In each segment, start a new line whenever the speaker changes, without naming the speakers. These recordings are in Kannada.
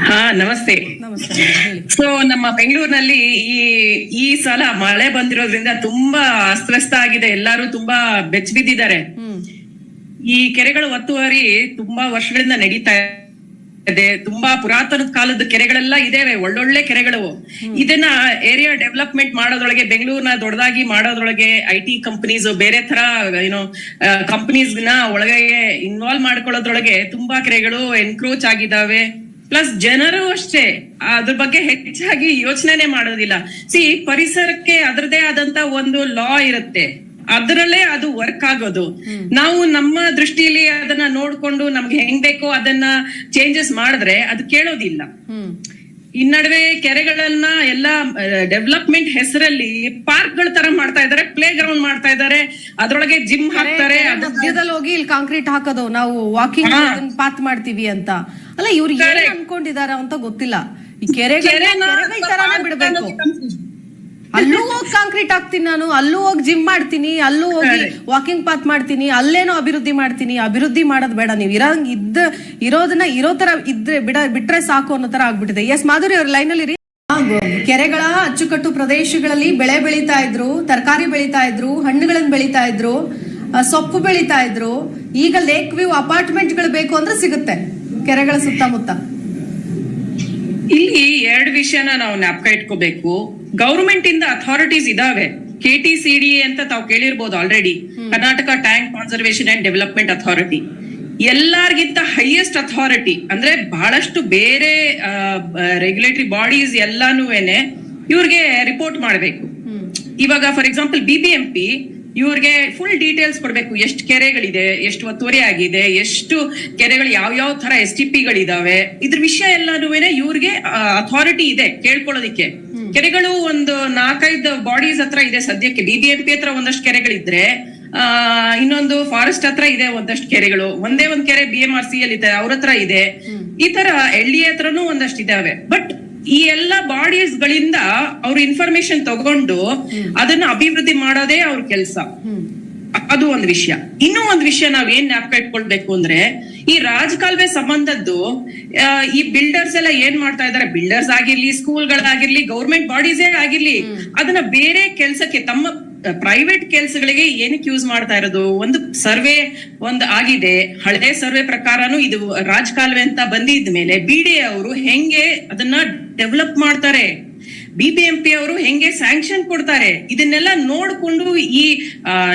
ಹಾ, ನಮಸ್ತೆ.
ನಮಸ್ಕಾರ, ಹೇಳಿ.
ಸೊ ನಮ್ಮ ಬೆಂಗಳೂರಿನಲ್ಲಿ ಈ ಸಲ ಮಳೆ ಬಂದಿರೋದ್ರಿಂದ ತುಂಬಾ ಅಸ್ತವ್ಯಸ್ತ ಆಗಿದೆ. ಎಲ್ಲರೂ ತುಂಬಾ ಬೆಚ್ಚಿಬಿದ್ದಿದ್ದಾರೆ. ಈ ಕೆರೆಗಳ ಒತ್ತುವರಿ ತುಂಬಾ ವರ್ಷಗಳಿಂದ ನಡೀತಾ ಇದೆ. ತುಂಬಾ ಪುರಾತನ ಕಾಲದ ಕೆರೆಗಳೆಲ್ಲ ಇದೇವೆ, ಒಳ್ಳೊಳ್ಳೆ ಕೆರೆಗಳು. ಇದನ್ನ ಏರಿಯಾ ಡೆವಲಪ್ಮೆಂಟ್ ಮಾಡೋದ್ರೊಳಗೆ, ಬೆಂಗಳೂರಿನ ದೊಡ್ಡದಾಗಿ ಮಾಡೋದ್ರೊಳಗೆ IT ಕಂಪನೀಸ್, ಬೇರೆ ತರ ಕಂಪನೀಸ್ ನ ಒಳಗೆ ಇನ್ವಾಲ್ವ್ ಮಾಡ್ಕೊಳ್ಳೋದ್ರೊಳಗೆ ತುಂಬಾ ಕೆರೆಗಳು ಎನ್ಕ್ರೋಚ್ ಆಗಿದ್ದಾವೆ. ಪ್ಲಸ್ ಜನರು ಅಷ್ಟೇ ಅದ್ರ ಬಗ್ಗೆ ಹೆಚ್ಚಾಗಿ ಯೋಚನೆ ಮಾಡೋದಿಲ್ಲ. ಪರಿಸರಕ್ಕೆ ಅದರದೇ ಆದಂತ ಒಂದು ಲಾ ಇರುತ್ತೆ, ಅದರಲ್ಲೇ ಅದು ವರ್ಕ್ ಆಗೋದು. ನಾವು ನಮ್ಮ ದೃಷ್ಟಿಯಲ್ಲಿ ಅದನ್ನ ನೋಡ್ಕೊಂಡು ನಮ್ಗೆ ಹೆಂಗ್ ಬೇಕೋ ಅದನ್ನ ಚೇಂಜಸ್ ಮಾಡಿದ್ರೆ ಅದು ಕೇಳೋದಿಲ್ಲ. ಈ ನಡುವೆ ಕೆರೆಗಳನ್ನ ಎಲ್ಲಾ ಡೆವಲಪ್ಮೆಂಟ್ ಹೆಸರಲ್ಲಿ ಪಾರ್ಕ್ ಗಳ ತರ ಮಾಡ್ತಾ ಇದಾರೆ, ಪ್ಲೇ ಗ್ರೌಂಡ್ ಮಾಡ್ತಾ ಇದಾರೆ, ಅದ್ರೊಳಗೆ ಜಿಮ್ ಹಾಕ್ತಾರೆ.
ಮಧ್ಯದಲ್ಲಿ ಹೋಗಿ ಇಲ್ಲಿ ಕಾಂಕ್ರೀಟ್ ಹಾಕೋದು, ನಾವು ವಾಕಿಂಗ್ ಪಾತ್ ಮಾಡ್ತೀವಿ ಅಂತ. ಅಲ್ಲ, ಇವ್ರು ಏನ್ ಅನ್ಕೊಂಡಿದಾರ ಅಂತ ಗೊತ್ತಿಲ್ಲ. ಈ ತರಾನೇ ಬಿಡ್ಬೇಕು. ಅಲ್ಲೂ ಹೋಗಿ ಕಾಂಕ್ರೀಟ್ ಹಾಕ್ತೀನಿ ನಾನು, ಅಲ್ಲೂ ಹೋಗಿ ಜಿಮ್ ಮಾಡ್ತೀನಿ, ಅಲ್ಲೂ ಹೋಗಿ ವಾಕಿಂಗ್ ಪಾತ್ ಮಾಡ್ತೀನಿ, ಅಲ್ಲೇನೋ ಅಭಿವೃದ್ಧಿ ಮಾಡ್ತೀನಿ. ಅಭಿವೃದ್ಧಿ ಮಾಡೋದ್ ಬೇಡ, ನೀವು ಇರೋದನ್ನ ಇರೋ ತರ ಇದ್ರೆ ಬಿಟ್ರೆ ಸಾಕು ಅನ್ನೋ ತರ ಆಗ್ಬಿಟ್ಟಿದೆ. ಎಸ್ ಮಾಧುರಿ ಅವ್ರ ಲೈನ್ ಅಲ್ಲಿ. ಕೆರೆಗಳ ಅಚ್ಚುಕಟ್ಟು ಪ್ರದೇಶಗಳಲ್ಲಿ ಬೆಳೆ ಬೆಳೀತಾ ಇದ್ರು, ತರಕಾರಿ ಬೆಳೀತಾ ಇದ್ರು, ಹಣ್ಣುಗಳನ್ನ ಬೆಳೀತಾ ಇದ್ರು, ಸೊಪ್ಪು ಬೆಳೀತಾ ಇದ್ರು. ಈಗ ಲೇಕ್ ವ್ಯೂ ಅಪಾರ್ಟ್ಮೆಂಟ್ ಗಳು ಬೇಕು ಅಂದ್ರೆ ಸಿಗುತ್ತೆ ಕೆರೆಗಳ ಸುತ್ತಮುತ್ತ.
ಇಲ್ಲಿ ಎರಡು ವಿಷಯನ ನಾವು ಜ್ಞಾಪಕ ಇಟ್ಕೋಬೇಕು. ಗವರ್ಮೆಂಟ್ ಇಂದ ಅಥಾರಿಟೀಸ್ ಇದಾವೆ. KTCDA ಅಂತ ತಾವು ಕೇಳಿರ್ಬೋದು already, Karnataka tank conservation and development authority. ಎಲ್ಲಾರ್ಗಿಂತ ಹೈಯೆಸ್ಟ್ ಅಥಾರಿಟಿ ಅಂದ್ರೆ ಬಹಳಷ್ಟು ಬೇರೆ ರೆಗ್ಯುಲೇಟರಿ ಬಾಡೀಸ್ ಎಲ್ಲಾನುವೇನೆ ಇವ್ರಿಗೆ ರಿಪೋರ್ಟ್ ಮಾಡ್ಬೇಕು. ಇವಾಗ ಫಾರ್ ಎಕ್ಸಾಂಪಲ್ BBMP ಇವ್ರಿಗೆ ಫುಲ್ ಡೀಟೇಲ್ಸ್ ಕೊಡ್ಬೇಕು. ಎಷ್ಟು ಕೆರೆಗಳಿದೆ, ಎಷ್ಟು ಒತ್ತುವರಿ ಆಗಿದೆ, ಎಷ್ಟು ಕೆರೆಗಳು ಯಾವ ತರ STPಗಳಿದಾವೆ, ಇದ್ರ ವಿಷಯ ಎಲ್ಲಾನುವೇನೆ ಇವ್ರಿಗೆ ಅಥಾರಿಟಿ ಇದೆ ಕೇಳ್ಕೊಳ್ಳೋದಿಕ್ಕೆ. ಕೆರೆಗಳು ಒಂದು 4-5 ಬಾಡೀಸ್ ಹತ್ರ ಇದೆ ಸದ್ಯಕ್ಕೆ. BBMP ಹತ್ರ ಒಂದಷ್ಟು ಕೆರೆಗಳಿದ್ರೆ, ಇನ್ನೊಂದು ಫಾರೆಸ್ಟ್ ಹತ್ರ ಇದೆ ಒಂದಷ್ಟು ಕೆರೆಗಳು, ಒಂದೇ ಒಂದ್ ಕೆರೆ BMRC ಅಲ್ಲಿ ಇದೆ, ಅವ್ರ ಹತ್ರ ಇದೆ. ಈ ತರ LDA ಹತ್ರನೂ ಒಂದಷ್ಟು ಇದಾವೆ. ಬಟ್ ಈ ಎಲ್ಲಾ ಬಾಡೀಸ್ ಗಳಿಂದ ಅವ್ರ ಇನ್ಫಾರ್ಮೇಶನ್ ತಗೊಂಡು ಅದನ್ನ ಅಭಿವೃದ್ಧಿ ಮಾಡೋದೇ ಅವ್ರ ಕೆಲಸ. ಅದು ಒಂದು ವಿಷಯ. ಇನ್ನೂ ಒಂದ್ ವಿಷಯ ನಾವ್ ಏನ್ ಜ್ಞಾಪಕ ಇಟ್ಕೊಳ್ಬೇಕು ಅಂದ್ರೆ, ಈ ರಾಜಕಾಲುವೆ ಸಂಬಂಧದ್ದು ಈ ಬಿಲ್ಡರ್ಸ್ ಎಲ್ಲ ಏನ್ ಮಾಡ್ತಾ ಇದಾರೆ, ಬಿಲ್ಡರ್ಸ್ ಆಗಿರ್ಲಿ, ಸ್ಕೂಲ್ಗಳಾಗಿರ್ಲಿ, ಗೌರ್ಮೆಂಟ್ ಬಾಡೀಸೇ ಆಗಿರ್ಲಿ, ಅದನ್ನ ಬೇರೆ ಕೆಲ್ಸಕ್ಕೆ, ತಮ್ಮ ಪ್ರೈವೇಟ್ ಕೆಲ್ಸಗಳಿಗೆ ಏನಕ್ಕೆ ಯೂಸ್ ಮಾಡ್ತಾ ಇರೋದು. ಒಂದು ಸರ್ವೆ ಆಗಿದೆ, ಹಳೆ ಸರ್ವೆ ಪ್ರಕಾರನು ಇದು ರಾಜಕಾಲುವೆ ಅಂತ ಬಂದಿದ್ಮೇಲೆ BDA ಅವರು ಹೆಂಗೆ ಅದನ್ನ ಡೆವಲಪ್ ಮಾಡ್ತಾರೆ, BBMP ಅವರು ಹೆಂಗೆ ಸ್ಯಾಂಕ್ಷನ್ ಕೊಡ್ತಾರೆ, ಇದನ್ನೆಲ್ಲ ನೋಡ್ಕೊಂಡು ಈ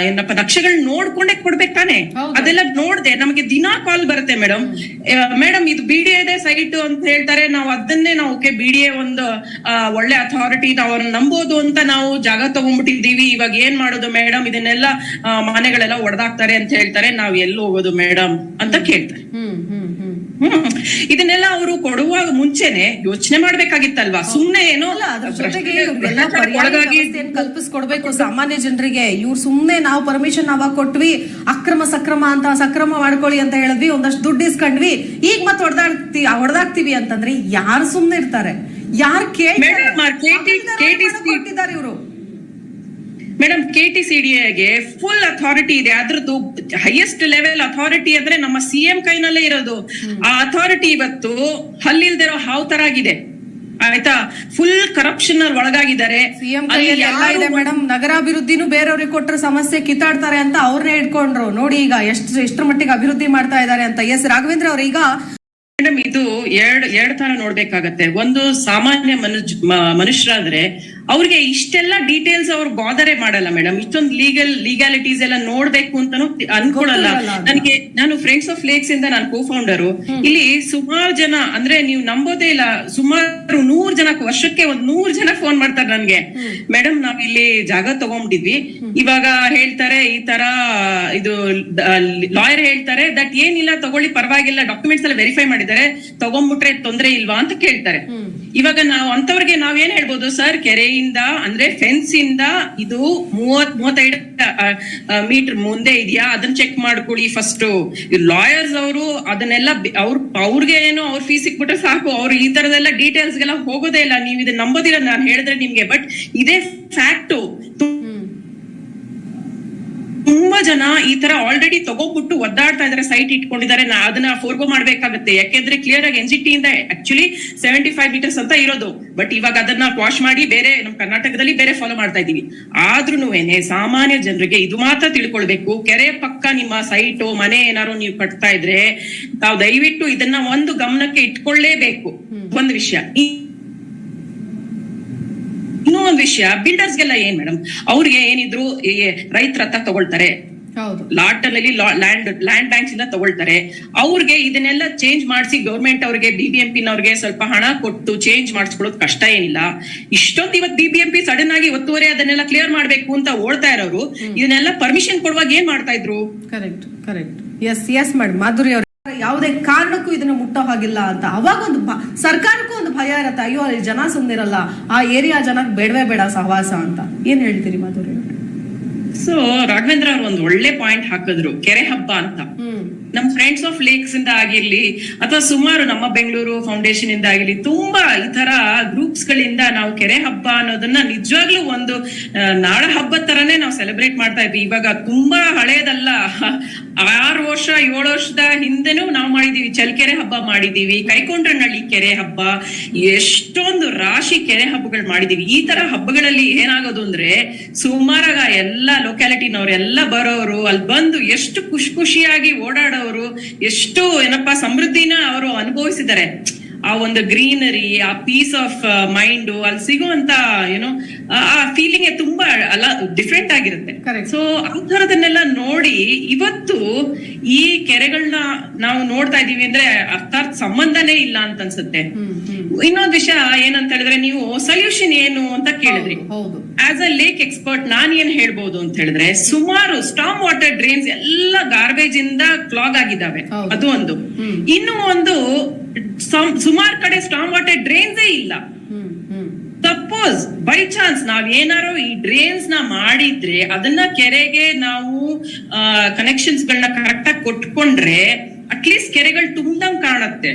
ಏನಪ್ಪ ನಕ್ಷೆಗಳನ್ನ ನೋಡ್ಕೊಂಡೇ ಕೊಡ್ಬೇಕು ತಾನೆ. ಅದೆಲ್ಲ ನೋಡ್ದೆ ನಮಗೆ ದಿನಾ ಕಾಲ್ ಬರುತ್ತೆ, ಮೇಡಮ್ ಇದು BDA ಸೈಟ್ ಅಂತ ಹೇಳ್ತಾರೆ, ನಾವು ಅದನ್ನೇ ನಾವು BDA ಒಂದು ಒಳ್ಳೆ ಅಥಾರಿಟಿ, ನಾವು ಅವ್ರನ್ನ ನಂಬೋದು ಅಂತ ನಾವು ಜಾಗ ತಗೊಂಡ್ಬಿಟ್ಟಿದೀವಿ. ಇವಾಗ ಏನ್ ಮಾಡೋದು ಮೇಡಮ್, ಇದನ್ನೆಲ್ಲ ಮನೆಗಳೆಲ್ಲ ಒಡೆದಾಕ್ತಾರೆ ಅಂತ ಹೇಳ್ತಾರೆ, ನಾವ್ ಎಲ್ಲಿ ಹೋಗೋದು ಮೇಡಮ್ ಅಂತ ಕೇಳ್ತಾರೆ. ಇದನ್ನೆಲ್ಲ ಅವರು ಕೊಡುವಾಗ ಮುಂಚೆನೆ ಯೋಚನೆ ಮಾಡ್ಬೇಕಾಗಿತ್ತಲ್ವಾ? ಸುಮ್ನೆ ಏನೋ
ಕಲ್ಪಿಸ್ಕೊಡ್ಬೇಕು ಸಾಮಾನ್ಯ ಜನರಿಗೆ. ಇವ್ರು ಸುಮ್ನೆ ನಾವು ಪರ್ಮಿಷನ್ ಅವಾಗ ಕೊಟ್ವಿ, ಸಕ್ರಮ ಅಂತ ಸಕ್ರಮ ಮಾಡ್ಕೊಳ್ಳಿ ಅಂತ ಹೇಳಿದ್ವಿ, ಒಂದಷ್ಟು ದುಡ್ಡು ಇಸ್ಕೊಂಡ್ವಿ, ಈಗ ಮತ್ತೆ ಹೊಡೆದಾಕ್ತಿವಿ ಅಂತಂದ್ರೆ ಯಾರು ಸುಮ್ನೆ ಇರ್ತಾರೆ? ಯಾರು ಕೇಳ್ತಿದ್ದಾರೆ ಇವರು?
ಮೇಡಮ್, KTCDAಗೆ ಫುಲ್ ಅಥಾರಿಟಿ ಇದೆ. ಅದ್ರದ್ದು ಹೈಯೆಸ್ಟ್ ಲೆವೆಲ್ ಅಥಾರಿಟಿ ಅಂದ್ರೆ ನಮ್ಮ CM ಕೈನಲ್ಲೇ ಇರೋದು. ಆ ಅಥಾರಿಟಿ ಇವತ್ತು ಹಲ್ಲಿಲ್ದಿರೋ ಹಾವ್ ತರ ಆಗಿದೆ, ಆಯ್ತಾ? ಫುಲ್ ಕರಪ್ಷನ್ ಒಳಗಾಗಿದ್ದಾರೆ.
ಮೇಡಮ್, ನಗರಾಭಿವೃದ್ಧಿನೂ ಬೇರೆಯವ್ರಿಗೆ ಕೊಟ್ಟರೆ ಸಮಸ್ಯೆ ಕಿತ್ತಾಡ್ತಾರೆ ಅಂತ ಅವ್ರನ್ನೇ ಇಟ್ಕೊಂಡ್ರು. ನೋಡಿ ಈಗ ಎಷ್ಟ್ರ ಮಟ್ಟಿಗೆ ಅಭಿವೃದ್ಧಿ ಮಾಡ್ತಾ ಇದ್ದಾರೆ ಅಂತ. ಎಸ್ ರಾಘವೇಂದ್ರ ಅವ್ರ, ಈಗ
ಮೇಡಮ್ ಇದು ಎರಡ್ ತರ ನೋಡ್ಬೇಕಾಗತ್ತೆ. ಒಂದು ಸಾಮಾನ್ಯ ಮನುಷ್ಯರಾದ್ರೆ ಅವ್ರಿಗೆ ಇಷ್ಟೆಲ್ಲ ಡೀಟೇಲ್ಸ್ ಅವ್ರು ಬಾದರೇ ಮಾಡಲ್ಲ ಮೇಡಮ್. ಇಷ್ಟೊಂದು ಲೀಗಾಲಿಟೀಸ್ ಎಲ್ಲ ನೋಡ್ಬೇಕು ಅಂತಾನು ಅನ್ಕೊಳ್ಳಲ್ಲ. ನಾನು ಫ್ರೆಂಡ್ಸ್ ಆಫ್ ಲೇಕ್ಸ್ ಇಂದ ನಾನು ಕೋ-ಫೌಂಡರು. ಇಲ್ಲಿ ಸುಮಾರು ಜನ, ಅಂದ್ರೆ ನೀವು ನಂಬೋದೇ ಇಲ್ಲ, ಸುಮಾರು 100 ಜನ, ವರ್ಷಕ್ಕೆ 100 ಜನ ಫೋನ್ ಮಾಡ್ತಾರೆ ನನ್ಗೆ, ಮೇಡಮ್ ನಾವ್ ಇಲ್ಲಿ ಜಾಗ ತಗೊಂಡ್ಬಿಟ್ಟಿದ್ವಿ, ಇವಾಗ ಹೇಳ್ತಾರೆ ಈ ತರ, ಇದು ಲಾಯರ್ ಹೇಳ್ತಾರೆ ದಟ್ ಏನಿಲ್ಲ ತಗೊಳ್ಳಿ ಪರವಾಗಿಲ್ಲ, ಡಾಕ್ಯುಮೆಂಟ್ಸ್ ಎಲ್ಲ ವೆರಿಫೈ ಮಾಡಿದ್ದಾರೆ, ತಗೊಂಡ್ಬಿಟ್ರೆ ತೊಂದ್ರೆ ಇಲ್ವಾ ಅಂತ ಕೇಳ್ತಾರೆ. ಇವಾಗ ನಾವು ಅಂತವ್ರಿಗೆ ನಾವೇನ್ ಹೇಳ್ಬೋದು, ಸರ್ ಕೆರೆಯಿಂದ ಅಂದ್ರೆ ಫೆನ್ಸ್ ಇಂದ ಇದು 30-35 ಮೀಟರ್ ಮುಂದೆ ಇದೆಯಾ ಅದನ್ನ ಚೆಕ್ ಮಾಡ್ಕೊಳ್ಳಿ ಫಸ್ಟ್. ಲಾಯರ್ಸ್ ಅವರು ಅದನ್ನೆಲ್ಲ ಅವ್ರಿಗೆ ಏನೋ ಅವ್ರ ಫೀಸ್ ಸಿಕ್ಬಿಟ್ರೆ ಸಾಕು, ಅವ್ರು ಈ ತರದೆಲ್ಲ ಡೀಟೇಲ್ಸ್ ಗೆಲ್ಲ ಹೋಗೋದೇ ಇಲ್ಲ. ನೀವು ಇದನ್ನ ನಂಬೋದಿಲ್ಲ ನಾನು ಹೇಳಿದ್ರೆ ನಿಮ್ಗೆ, ಬಟ್ ಇದೇ ಫ್ಯಾಕ್ಟು. ತುಂಬಾ ಜನ ಈ ತರ ಆಲ್ರೆಡಿ ತಗೋಬಿಟ್ಟು ಒದ್ದಾಡ್ತಾ ಇದಾರೆ, ಸೈಟ್ ಇಟ್ಕೊಂಡಿದ್ದಾರೆ. ಅದನ್ನ ಫೋರ್ಗೋ ಮಾಡ್ಬೇಕಾಗತ್ತೆ, ಯಾಕೆಂದ್ರೆ ಕ್ಲಿಯರ್ ಆಗಿ NGT ಇಂದ ಆಕ್ಚುಲಿ 75 ಮೀಟರ್ಸ್ ಅಂತ ಇರೋದು. ಬಟ್ ಇವಾಗ ಅದನ್ನ ವಾಶ್ ಮಾಡಿ ಬೇರೆ ನಮ್ಮ ಕರ್ನಾಟಕದಲ್ಲಿ ಬೇರೆ ಫಾಲೋ ಮಾಡ್ತಾ ಇದೀವಿ. ಆದ್ರೂನುವೇನೆ ಸಾಮಾನ್ಯ ಜನರಿಗೆ ಇದು ಮಾತ್ರ ತಿಳ್ಕೊಳ್ಬೇಕು, ಕೆರೆ ಪಕ್ಕ ನಿಮ್ಮ ಸೈಟ್ ಮನೆ ಏನಾರು ನೀವು ಕಟ್ತಾ ಇದ್ರೆ ತಾವು ದಯವಿಟ್ಟು ಇದನ್ನ ಒಂದು ಗಮನಕ್ಕೆ ಇಟ್ಕೊಳ್ಳೇಬೇಕು. ಒಂದು ವಿಷಯ. ಇನ್ನೂ ಒಂದು ವಿಷಯ, ಬಿಲ್ಡರ್ಸ್ಗೆಲ್ಲ ಏನ್ ಮೇಡಮ್, ಅವ್ರಿಗೆ ಏನಿದ್ರು ರೈತರ ಹತ್ರ ತಗೊಳ್ತಾರೆ, ಲಾಟ್ ಅಲ್ಲಿ ಲ್ಯಾಂಡ್ ಬ್ಯಾಂಕ್ಸ್ ಇಂದ ತಗೊಳ್ತಾರೆ. ಅವ್ರಿಗೆ ಇದನ್ನೆಲ್ಲ ಚೇಂಜ್ ಮಾಡಿಸಿ ಗೌರ್ಮೆಂಟ್ ಅವ್ರಿಗೆ BBMP ನವ್ರಿಗೆ ಸ್ವಲ್ಪ ಹಣ ಕೊಟ್ಟು ಚೇಂಜ್ ಮಾಡಿಸ್ಕೊಳ್ಳೋದು ಕಷ್ಟ ಏನಿಲ್ಲ. ಇಷ್ಟೊಂದು ಇವತ್ತು BBMP ಸಡನ್ ಆಗಿ ಒತ್ತುವರೆ ಅದನ್ನೆಲ್ಲ ಕ್ಲಿಯರ್ ಮಾಡ್ಬೇಕು ಅಂತ ಓಡ್ತಾ ಇರೋರು ಇದನ್ನೆಲ್ಲ ಪರ್ಮಿಷನ್ ಕೊಡುವಾಗ ಏನ್ ಮಾಡ್ತಾ ಇದ್ರು?
Correct correct. Yes madam, Madhuri ಅವರು ಯಾವುದೇ ಕಾರಣಕ್ಕೂ ಇದನ್ನ ಮುಟ್ಟೋ ಹಾಗಿಲ್ಲ ಅಂತ ಅವಾಗ ಒಂದು ಸರ್ಕಾರಕ್ಕೂ ಒಂದು ಭಯ ಇರತ್ತೆ, ಅಯ್ಯೋ ಅಲ್ಲಿ ಜನ ಸುಮ್ಮನಿರಲ್ಲ, ಆ ಏರಿಯಾ ಜನಕ್ಕೆ ಬೇಡವೇ ಬೇಡ ಸಹವಾಸ ಅಂತ. ಏನ್ ಹೇಳ್ತೀರಿ ಮಾಧುರಿ?
ಸೊ ರಾಘವೇಂದ್ರ ಅವ್ರು ಒಂದು ಒಳ್ಳೆ ಪಾಯಿಂಟ್ ಹಾಕಿದ್ರು, ಕೆರೆ ಹಬ್ಬ ಅಂತ. ನಮ್ ಫ್ರೆಂಡ್ಸ್ ಆಫ್ ಲೇಕ್ಸ್ ಇಂದ ಆಗಿರ್ಲಿ ಅಥವಾ ಸುಮಾರು ನಮ್ಮ ಬೆಂಗಳೂರು ಫೌಂಡೇಶನ್ ಇಂದ ಆಗಿರ್ಲಿ, ತುಂಬಾ ಈ ತರ ಗ್ರೂಪ್ಸ್ ಗಳಿಂದ ನಾವು ಕೆರೆ ಹಬ್ಬ ಅನ್ನೋದನ್ನ ನಿಜವಾಗ್ಲೂ ಒಂದು ನಾಡ ಹಬ್ಬದ ತರನೇ ನಾವು ಸೆಲೆಬ್ರೇಟ್ ಮಾಡ್ತಾ ಇದ್ವಿ. ಇವಾಗ ತುಂಬಾ ಹಳೇದಲ್ಲ, 6 ವರ್ಷ 7 ವರ್ಷದ ಹಿಂದೆನೂ ನಾವು ಮಾಡಿದೀವಿ. ಚಳ್ಕೆರೆ ಹಬ್ಬ ಮಾಡಿದೀವಿ, ಕೈಕೊಂಡ್ರನಹಳ್ಳಿ ಕೆರೆ ಹಬ್ಬ, ಎಷ್ಟೊಂದು ರಾಶಿ ಕೆರೆ ಹಬ್ಬಗಳು ಮಾಡಿದೀವಿ. ಈ ತರ ಹಬ್ಬಗಳಲ್ಲಿ ಏನಾಗೋದು ಅಂದ್ರೆ ಸುಮಾರಾಗ ಎಲ್ಲಾ ಲೊಕ್ಯಾಲಿಟಿನವ್ರೆಲ್ಲ ಬರೋರು, ಅಲ್ಲಿ ಬಂದು ಎಷ್ಟು ಖುಷಿಯಾಗಿ ಓಡಾಡೋರು, ಎಷ್ಟು ಏನಪ್ಪಾ ಸಮೃದ್ಧಿನ ಅವರು ಅನುಭವಿಸಿದ್ದಾರೆ. ಆ ಒಂದು ಗ್ರೀನರಿ, ಆ ಪೀಸ್ ಆಫ್ ಮೈಂಡ್, ಅಲ್ಲಿ ಸಿಗುವಂತ ಏನೋ ಆ ಫೀಲಿಂಗ್ ತುಂಬಾ ಅಲ್ಲ ಡಿಫ್ರೆಂಟ್ ಆಗಿರುತ್ತೆ. ಸೊ ಆ ಥರದನ್ನೆಲ್ಲ ನೋಡಿ ಇವತ್ತು ಈ ಕೆರೆಗಳನ್ನ ನಾವು ನೋಡ್ತಾ ಇದೀವಿ ಅಂದ್ರೆ ಅರ್ಥಾತ್ ಸಂಬಂಧನೇ ಇಲ್ಲ ಅಂತ ಅನ್ಸುತ್ತೆ. ಇನ್ನೊಂದು ವಿಷಯ ಏನಂತ ಹೇಳಿದ್ರೆ, ನೀವು ಸೊಲ್ಯೂಷನ್ ಏನು ಅಂತ ಕೇಳಿದ್ರಿ. ಆಸ್ ಅ ಲೇಕ್ ಎಕ್ಸ್ಪರ್ಟ್ ನಾನ್ ಏನ್ ಹೇಳ್ಬೋದು ಅಂತ ಹೇಳಿದ್ರೆ, ಸುಮಾರು ಸ್ಟಾರ್ಮ್ ವಾಟರ್ ಡ್ರೈನ್ಸ್ ಎಲ್ಲ ಗಾರ್ಬೇಜ್ ಇಂದ ಕ್ಲಾಗ್ ಆಗಿದ್ದಾವೆ, ಅದು ಒಂದು. ಇನ್ನು ಒಂದು ಸುಮಾರು ಕಡೆ ಸ್ಟಾರ್ಮ್ ವಾಟರ್ ಡ್ರೈನ್ಸೇ ಇಲ್ಲ. ಸಪೋಸ್ ಬೈ ಚಾನ್ಸ್ ನಾವ್ ಏನಾರು ಈ ಡ್ರೈನ್ಸ್ ನ ಮಾಡಿದ್ರೆ ಅದನ್ನ ಕೆರೆಗೆ ನಾವು ಕನೆಕ್ಷನ್ಸ್ ಗಳನ್ನ ಕರೆಕ್ಟ್ ಆಗಿ ಕೊಟ್ಕೊಂಡ್ರೆ ಅಟ್ಲೀಸ್ಟ್ ಕೆರೆಗಳು ತುಂಬ್ದಂಗ್ ಕಾಣುತ್ತೆ.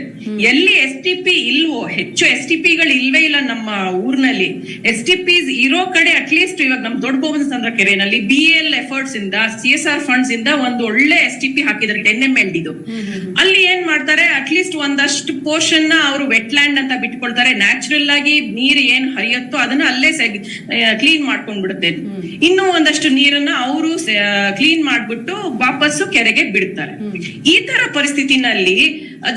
ಎಲ್ಲಿ STP ಇಲ್ವೋ, ಹೆಚ್ಚು STP ಗಳು ಇಲ್ವೇ ಇಲ್ಲ ನಮ್ಮ ಊರ್ನಲ್ಲಿ. STPs ಇರೋ ಕಡೆ ಅಟ್ಲೀಸ್ಟ್ ಇವಾಗ ನಮ್ ದೊಡ್ಡ ಬೋವನಸಂದ್ರ ಕೆರೆನಲ್ಲಿ BL ಎಫರ್ಟ್ಸ್ ಇಂದ CSR ಫಂಡ್ಸ್ ಇಂದ ಒಂದು ಒಳ್ಳೆ STP ಹಾಕಿದ್ದಾರೆ, 10 MLD ಇದು. ಅಲ್ಲಿ ಏನ್ ಮಾಡ್ತಾರೆ, ಅಟ್ಲೀಸ್ಟ್ ಒಂದಷ್ಟು ಪೋರ್ಷನ್ ನ ಅವರು ವೆಟ್ ಲ್ಯಾಂಡ್ ಅಂತ ಬಿಟ್ಕೊಳ್ತಾರೆ. ನ್ಯಾಚುರಲ್ ಆಗಿ ನೀರ್ ಏನ್ ಹರಿಯುತ್ತೋ ಅದನ್ನ ಅಲ್ಲೇ ಕ್ಲೀನ್ ಮಾಡ್ಕೊಂಡ್ಬಿಡುತ್ತೆ. ಇನ್ನು ಒಂದಷ್ಟು ನೀರನ್ನ ಅವರು ಕ್ಲೀನ್ ಮಾಡ್ಬಿಟ್ಟು ವಾಪಸ್ಸು ಕೆರೆಗೆ ಬಿಡ್ತಾರೆ. ಈ ತರ ಪರಿಸ್ಥಿತಿನಲ್ಲಿ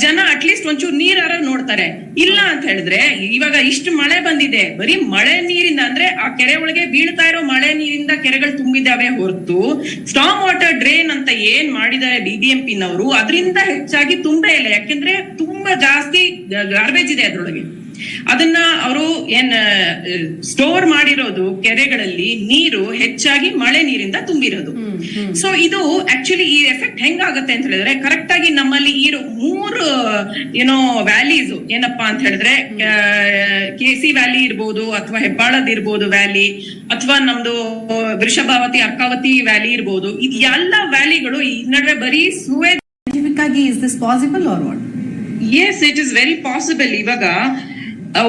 ಜನ ಅಟ್ಲೀಸ್ಟ್ ಒಂಚೂರು ನೀರಾರ ನೋಡ್ತಾರೆ. ಇಲ್ಲ ಅಂತ ಹೇಳಿದ್ರೆ ಇವಾಗ ಇಷ್ಟು ಮಳೆ ಬಂದಿದೆ, ಬರೀ ಮಳೆ ನೀರಿಂದ ಅಂದ್ರೆ ಆ ಕೆರೆ ಒಳಗೆ ಬೀಳ್ತಾ ಇರೋ ಮಳೆ ನೀರಿಂದ ಕೆರೆಗಳು ತುಂಬಿದಾವೆ ಹೊರತು ಸ್ಟಾರ್ಮ್ ವಾಟರ್ ಡ್ರೈನ್ ಅಂತ ಏನ್ ಮಾಡಿದ್ದಾರೆ BBMP ನವರು ಅದರಿಂದ ಹೆಚ್ಚಾಗಿ ತುಂಬೇ ಇಲ್ಲ. ಯಾಕೆಂದ್ರೆ ತುಂಬಾ ಜಾಸ್ತಿ ಗಾರ್ಬೇಜ್ ಇದೆ ಅದ್ರೊಳಗೆ. ಅದನ್ನ ಅವರು ಏನ್ ಸ್ಟೋರ್ ಮಾಡಿರೋದು ಕೆರೆಗಳಲ್ಲಿ ನೀರು ಹೆಚ್ಚಾಗಿ ಮಳೆ ನೀರಿಂದ ತುಂಬಿರೋದು. ಸೊ ಇದು ಆಕ್ಚುಲಿ ಈ ಎಫೆಕ್ಟ್ ಹೆಂಗಾಗತ್ತೆ ಅಂತ ಹೇಳಿದ್ರೆ, ಕರೆಕ್ಟ್ ಆಗಿ ನಮ್ಮಲ್ಲಿ ಇರೋ 3 ಏನೋ ವ್ಯಾಲೀಸ್ ಏನಪ್ಪಾ ಅಂತ ಹೇಳಿದ್ರೆ, KC ವ್ಯಾಲಿ ಇರ್ಬೋದು ಅಥವಾ ಹೆಬ್ಬಾಳದ್ ಇರ್ಬೋದು ವ್ಯಾಲಿ, ಅಥವಾ ನಮ್ದು ವೃಷಭಾವತಿ ಅರ್ಕಾವತಿ ವ್ಯಾಲಿ ಇರ್ಬೋದು. ಇದು ಎಲ್ಲ ವ್ಯಾಲಿಗಳು ಈ ನಡುವೆ ಬರೀ sewage.
Is this possible or what?
Yes, it is very possible. ಇವಾಗ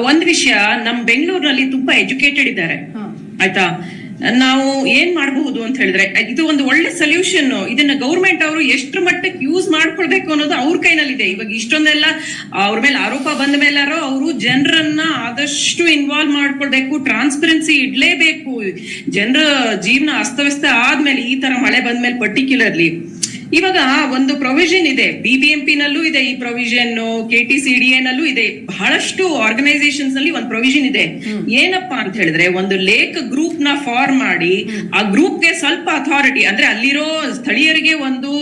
ಒಂದ್ ವಿಷಯ, ನಮ್ ಬೆಂಗಳೂರಿನಲ್ಲಿ ತುಂಬಾ ಎಜುಕೇಟೆಡ್ ಇದ್ದಾರೆ, ಆಯ್ತಾ. ನಾವು ಏನ್ ಮಾಡಬಹುದು ಅಂತ ಹೇಳಿದ್ರೆ, ಇದು ಒಂದು ಒಳ್ಳೆ ಸೊಲ್ಯೂಷನ್. ಇದನ್ನ ಗೌರ್ಮೆಂಟ್ ಅವರು ಎಷ್ಟು ಮಟ್ಟಕ್ಕೆ ಯೂಸ್ ಮಾಡ್ಕೊಳ್ಬೇಕು ಅನ್ನೋದು ಅವ್ರ ಕೈನಲ್ಲಿದೆ. ಇವಾಗ ಇಷ್ಟೊಂದೆಲ್ಲ ಅವ್ರ ಮೇಲೆ ಆರೋಪ ಬಂದ ಮೇಲಾರೋ ಅವರು ಜನರನ್ನ ಆದಷ್ಟು ಇನ್ವಾಲ್ವ್ ಮಾಡ್ಕೊಳ್ಬೇಕು, ಟ್ರಾನ್ಸ್ಪರೆನ್ಸಿ ಇಡ್ಲೇಬೇಕು. ಜನರ ಜೀವನ ಅಸ್ತವ್ಯಸ್ತ ಆದ್ಮೇಲೆ, ಈ ತರ ಮಳೆ ಬಂದ್ಮೇಲೆ ಪರ್ಟಿಕ್ಯುಲರ್ಲಿ ಇವಾಗ ಒಂದು ಪ್ರೊವಿಷನ್ ಇದೆ, BBMP ನಲ್ಲೂ ಇದೆ ಈ ಪ್ರೊವಿಷನ್, KTCDA ನಲ್ಲೂ ಇದೆ, ಬಹಳಷ್ಟು ಆರ್ಗನೈಸೇಷನ್ಸ್ ನಲ್ಲಿ ಒಂದು ಪ್ರೊವಿಷನ್ ಇದೆ. ಏನಪ್ಪಾ ಅಂತ ಹೇಳಿದ್ರೆ, ಒಂದು ಲೇಕ್ ಗ್ರೂಪ್ ನ ಫಾರ್ಮ್ ಮಾಡಿ ಆ ಗ್ರೂಪ್ ಗೆ ಸ್ವಲ್ಪ ಅಥಾರಿಟಿ ಅಂದ್ರೆ ಅಲ್ಲಿರೋ ಸ್ಥಳೀಯರಿಗೆ ಒಂದು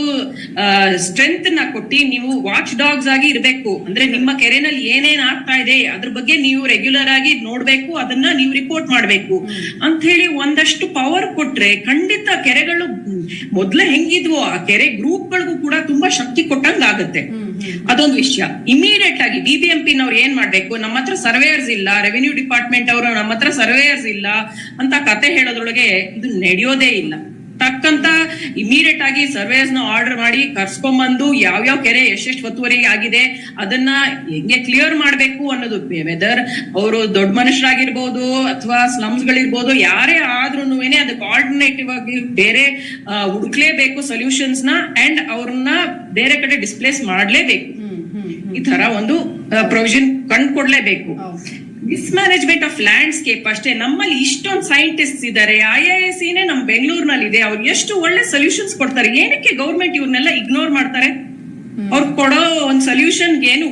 ಸ್ಟ್ರೆಂತ್ ನ ಕೊಟ್ಟಿ, ನೀವು ವಾಚ್ ಡಾಗ್ಸ್ ಆಗಿ ಇರ್ಬೇಕು. ಅಂದ್ರೆ ನಿಮ್ಮ ಕೆರೆನಲ್ಲಿ ಏನೇನ್ ಆಗ್ತಾ ಇದೆ ಅದ್ರ ಬಗ್ಗೆ ನೀವು ರೆಗ್ಯುಲರ್ ಆಗಿ ನೋಡ್ಬೇಕು, ಅದನ್ನ ನೀವು ರಿಪೋರ್ಟ್ ಮಾಡ್ಬೇಕು ಅಂತ ಹೇಳಿ ಒಂದಷ್ಟು ಪವರ್ ಕೊಟ್ರೆ ಖಂಡಿತ ಕೆರೆಗಳು ಮೊದ್ಲೇ ಹೆಂಗಿದ್ವು ಆ ಕೆರೆ ಗ್ರೂಪ್ ಗಳಿಗೂ ಕೂಡ ತುಂಬಾ ಶಕ್ತಿ ಕೊಟ್ಟಂಗ ಆಗುತ್ತೆ. ಅದೊಂದು ವಿಷಯ. ಇಮಿಡಿಯೇಟ್ ಆಗಿ BBMP ನವ್ರು ಏನ್ ಮಾಡ್ಬೇಕು, ನಮ್ಮ ಹತ್ರ ಸರ್ವೇಯರ್ಸ್ ಇಲ್ಲ, ರೆವಿನ್ಯೂ ಡಿಪಾರ್ಟ್ಮೆಂಟ್ ಅವರು ನಮ್ಮ ಹತ್ರ ಸರ್ವೇಯರ್ಸ್ ಇಲ್ಲ ಅಂತ ಕತೆ ಹೇಳೋದ್ರೊಳಗೆ ಇದು ನಡೆಯೋದೇ ಇಲ್ಲ. ತಕ್ಕಂತ ಇಮಿಡಿಯೇಟ್ ಆಗಿ ಸರ್ವೇಸ್ ನ ಆರ್ಡರ್ ಮಾಡಿ ಕರ್ಸ್ಕೊಂಡ್ಬಂದು ಯಾವ್ಯಾವ ಕೆರೆ ಎಷ್ಟೆಷ್ಟು ಒತ್ತುವರಿ ಆಗಿದೆ ಅದನ್ನ ಹೆಂಗೆ ಕ್ಲಿಯರ್ ಮಾಡ್ಬೇಕು ಅನ್ನೋದು, ವೆದರ್ ಅವರು ದೊಡ್ಡ ಮನುಷ್ಯರಾಗಿರ್ಬೋದು ಅಥವಾ ಸ್ಲಮ್ಸ್ ಗಳಿರ್ಬೋದು, ಯಾರೇ ಆದ್ರೂನುವೇನೆ ಅದಕ್ಕೆ ಆಲ್ಟರ್ನೇಟಿವ್ ಆಗಿ ಬೇರೆ ಹುಡುಕ್ಲೇಬೇಕು ಸೊಲ್ಯೂಷನ್ಸ್ ನ, ಅಂಡ್ ಅವ್ರನ್ನ ಬೇರೆ ಕಡೆ ಡಿಸ್ಪ್ಲೇಸ್ ಮಾಡ್ಲೇಬೇಕು. ಈ ತರ ಒಂದು ಪ್ರೊವಿಷನ್ ಕಂಡುಕೊಡ್ಲೇಬೇಕು. ಮಿಸ್ಮ್ಯಾನೇಜ್ಮೆಂಟ್ ಆಫ್ ಲ್ಯಾಂಡ್ಸ್ಕೇಪ್ ಅಷ್ಟೇ. ನಮ್ಮಲ್ಲಿ ಇಷ್ಟೊಂದು ಸೈಂಟಿಸ್ಟ್ ಇದ್ದಾರೆ, IISc ನಮ್ ಬೆಂಗಳೂರಿನಲ್ಲಿ ಇದೆ, ಅವ್ರು ಎಷ್ಟು ಒಳ್ಳೆ ಸೊಲ್ಯೂಷನ್ಸ್ ಕೊಡ್ತಾರೆ. ಏನಕ್ಕೆ ಗೌರ್ಮೆಂಟ್ ಇವ್ರನ್ನೆಲ್ಲ ಇಗ್ನೋರ್ ಮಾಡ್ತಾರೆ? ಅವ್ರು ಕೊಡೋ ಒಂದ್ ಸೊಲ್ಯೂಷನ್ ಏನು